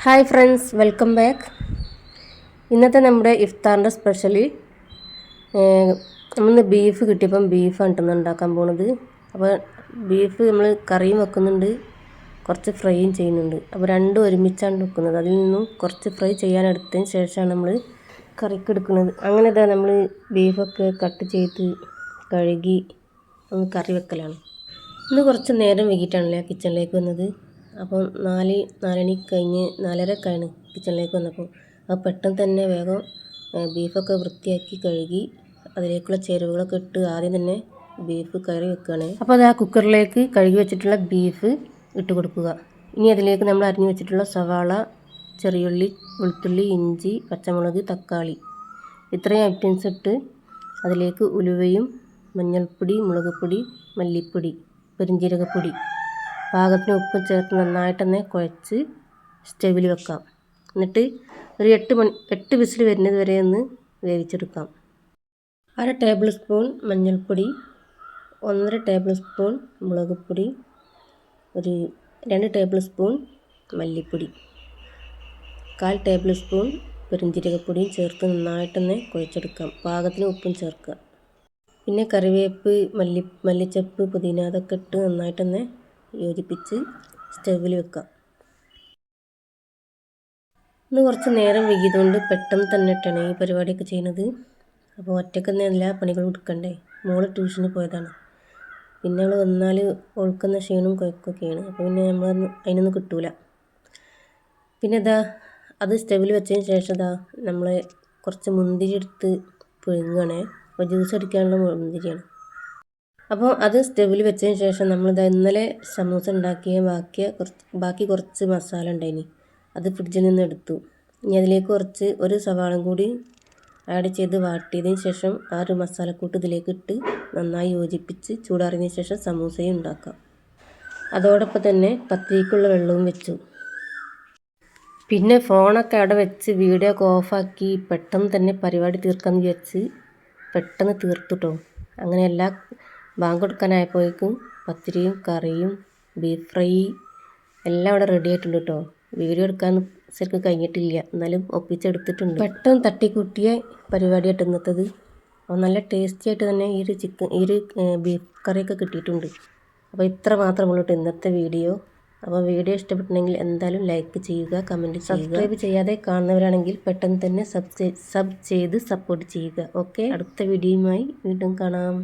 Hi friends, welcome back. ഇന്നത്തെ നമ്മുടെ ഇഫ്താറിൻ്റെ special നമ്മളിന്ന് ബീഫ് കിട്ടിയപ്പം ബീഫാണ് ഇന്ന് ഉണ്ടാക്കാൻ പോണത്. അപ്പോൾ ബീഫ് നമ്മൾ കറിയും വെക്കുന്നുണ്ട്, കുറച്ച് ഫ്രൈയും ചെയ്യുന്നുണ്ട്. അപ്പോൾ രണ്ടും ഒരുമിച്ചാണ് വെക്കുന്നത്. അതിൽ നിന്നും കുറച്ച് ഫ്രൈ ചെയ്യാനെടുത്തതിന് ശേഷമാണ് നമ്മൾ കറിക്ക് എടുക്കുന്നത്. അങ്ങനെ ഇതാ നമ്മൾ ബീഫൊക്കെ കട്ട് ചെയ്ത് കഴുകി ഒന്ന് കറി വെക്കലാണ്. ഇന്ന് കുറച്ച് നേരം വൈകിട്ടാണല്ലേ കിച്ചണിലേക്ക് വന്നത്. അപ്പോൾ 4:30 കഴിഞ്ഞ് 4:30 കിച്ചണിലേക്ക് വന്നപ്പോൾ അപ്പോൾ പെട്ടെന്ന് തന്നെ വേഗം ബീഫൊക്കെ വൃത്തിയാക്കി കഴുകി അതിലേക്കുള്ള ചേരുവകളൊക്കെ ഇട്ട് ആദ്യം തന്നെ ബീഫ് കറി വെക്കുകയാണ്. അപ്പോൾ അത് ആ കുക്കറിലേക്ക് കഴുകി വെച്ചിട്ടുള്ള ബീഫ് ഇട്ട് കൊടുക്കുക. ഇനി അതിലേക്ക് നമ്മൾ അരിഞ്ഞു വെച്ചിട്ടുള്ള സവാള, ചെറിയുള്ളി, വെളുത്തുള്ളി, ഇഞ്ചി, പച്ചമുളക്, തക്കാളി ഇത്രയും ഐറ്റംസ് ഇട്ട് അതിലേക്ക് ഉലുവയും മഞ്ഞൾപ്പൊടി, മുളക് പൊടി, മല്ലിപ്പൊടി, പെരുംജീരകപ്പൊടി, പാകത്തിന് ഉപ്പ് ചേർത്ത് നന്നായിട്ട് തന്നെ കുഴച്ച് സ്റ്റവിൽ വെക്കാം. എന്നിട്ട് ഒരു 8 വിസിൽ വരുന്നത് വരെ ഒന്ന് വേവിച്ചെടുക്കാം. 1/2 ടേബിൾ സ്പൂൺ മഞ്ഞൾപ്പൊടി, 1.5 ടേബിൾ സ്പൂൺ മുളക് പൊടി, ഒരു 2 ടേബിൾ സ്പൂൺ മല്ലിപ്പൊടി, 1/4 ടേബിൾ സ്പൂൺ പെരുംജീരകപ്പൊടിയും ചേർത്ത് നന്നായിട്ട് തന്നെ കുഴച്ചെടുക്കാം. പാകത്തിന് ഉപ്പും ചേർക്കുക. പിന്നെ കറിവേപ്പ്, മല്ലിച്ചപ്പ്, പുതിന അതൊക്കെ ഇട്ട് നന്നായിട്ട് തന്നെ യോജിപ്പിച്ച് സ്റ്റവിൽ വെക്കാം. ഇന്ന് കുറച്ച് നേരം വൈകിയതുകൊണ്ട് പെട്ടെന്ന് തന്നെ ഇട്ടാണ് ഈ പരിപാടിയൊക്കെ ചെയ്യുന്നത്. അപ്പോൾ ഒറ്റയ്ക്ക് എല്ലാ പണികളും എടുക്കണ്ടേ. മോള് ട്യൂഷന് പോയതാണ്. പിന്നെ അവൾ വന്നാൽ ഒഴുക്കുന്ന ക്ഷീണവും കുഴക്കൊക്കെയാണ്. അപ്പോൾ പിന്നെ അതിനൊന്നും കിട്ടൂല. പിന്നെ അത് സ്റ്റവിൽ വെച്ചതിന് ശേഷം നമ്മൾ കുറച്ച് മുന്തിരി എടുത്ത് പുഴുങ്ങുകയാണ്. അപ്പോൾ ജ്യൂസ് അടിക്കാനുള്ള മുന്തിരിയാണ്. അപ്പോൾ അത് സ്റ്റവിൽ വെച്ചതിന് ശേഷം നമ്മൾ ഇന്നലെ സമൂസ ഉണ്ടാക്കിയ ബാക്കി കുറച്ച് മസാല ഉണ്ടായിനി, അത് ഫ്രിഡ്ജിൽ നിന്ന് എടുത്തു. ഇനി അതിലേക്ക് ഒരു സവാളയും കൂടി ആഡ് ചെയ്ത് വാട്ടിയതിന് ശേഷം ആ ഒരു മസാലക്കൂട്ട് ഇതിലേക്ക് ഇട്ട് നന്നായി യോജിപ്പിച്ച് ചൂടാറിയതിന് ശേഷം സമൂസയും ഉണ്ടാക്കാം. അതോടൊപ്പം തന്നെ പത്തിരിക്കുള്ള വെള്ളവും വെച്ചു. പിന്നെ ഫോണൊക്കെ അവിടെ വെച്ച് വീഡിയോ ഒക്കെ ഓഫാക്കി പെട്ടെന്ന് തന്നെ പരിപാടി തീർക്കാമെന്ന് വിചാരിച്ച് പെട്ടെന്ന് തീർത്തുട്ടോ. അങ്ങനെ ബാങ്ക് കൊടുക്കാനായപ്പോഴേക്കും പത്തിരിയും കറിയും ബീഫ് ഫ്രൈ എല്ലാം അവിടെ റെഡി ആയിട്ടുണ്ട് കേട്ടോ. വീഡിയോ എടുക്കാൻ ശരിക്കും കഴിഞ്ഞിട്ടില്ല, എന്നാലും ഒപ്പിച്ചെടുത്തിട്ടുണ്ട്. പെട്ടെന്ന് തട്ടിക്കൂട്ടിയ പരിപാടിയായിട്ട് ഇന്നത്തേത്. അപ്പോൾ നല്ല ടേസ്റ്റി ആയിട്ട് തന്നെ ഈ ഒരു ബീഫ് കറിയൊക്കെ കിട്ടിയിട്ടുണ്ട്. അപ്പോൾ ഇത്ര മാത്രമുള്ളൂ കേട്ടോ ഇന്നത്തെ വീഡിയോ. അപ്പോൾ വീഡിയോ ഇഷ്ടപ്പെട്ടിട്ടുണ്ടെങ്കിൽ എന്തായാലും ലൈക്ക് ചെയ്യുക, കമൻറ്റ് ചെയ്യുക. സബ്സ്ക്രൈബ് ചെയ്യാതെ കാണുന്നവരാണെങ്കിൽ പെട്ടെന്ന് തന്നെ സബ് ചെയ്ത് സപ്പോർട്ട് ചെയ്യുക. ഓക്കെ, അടുത്ത വീഡിയോയുമായി വീണ്ടും കാണാം.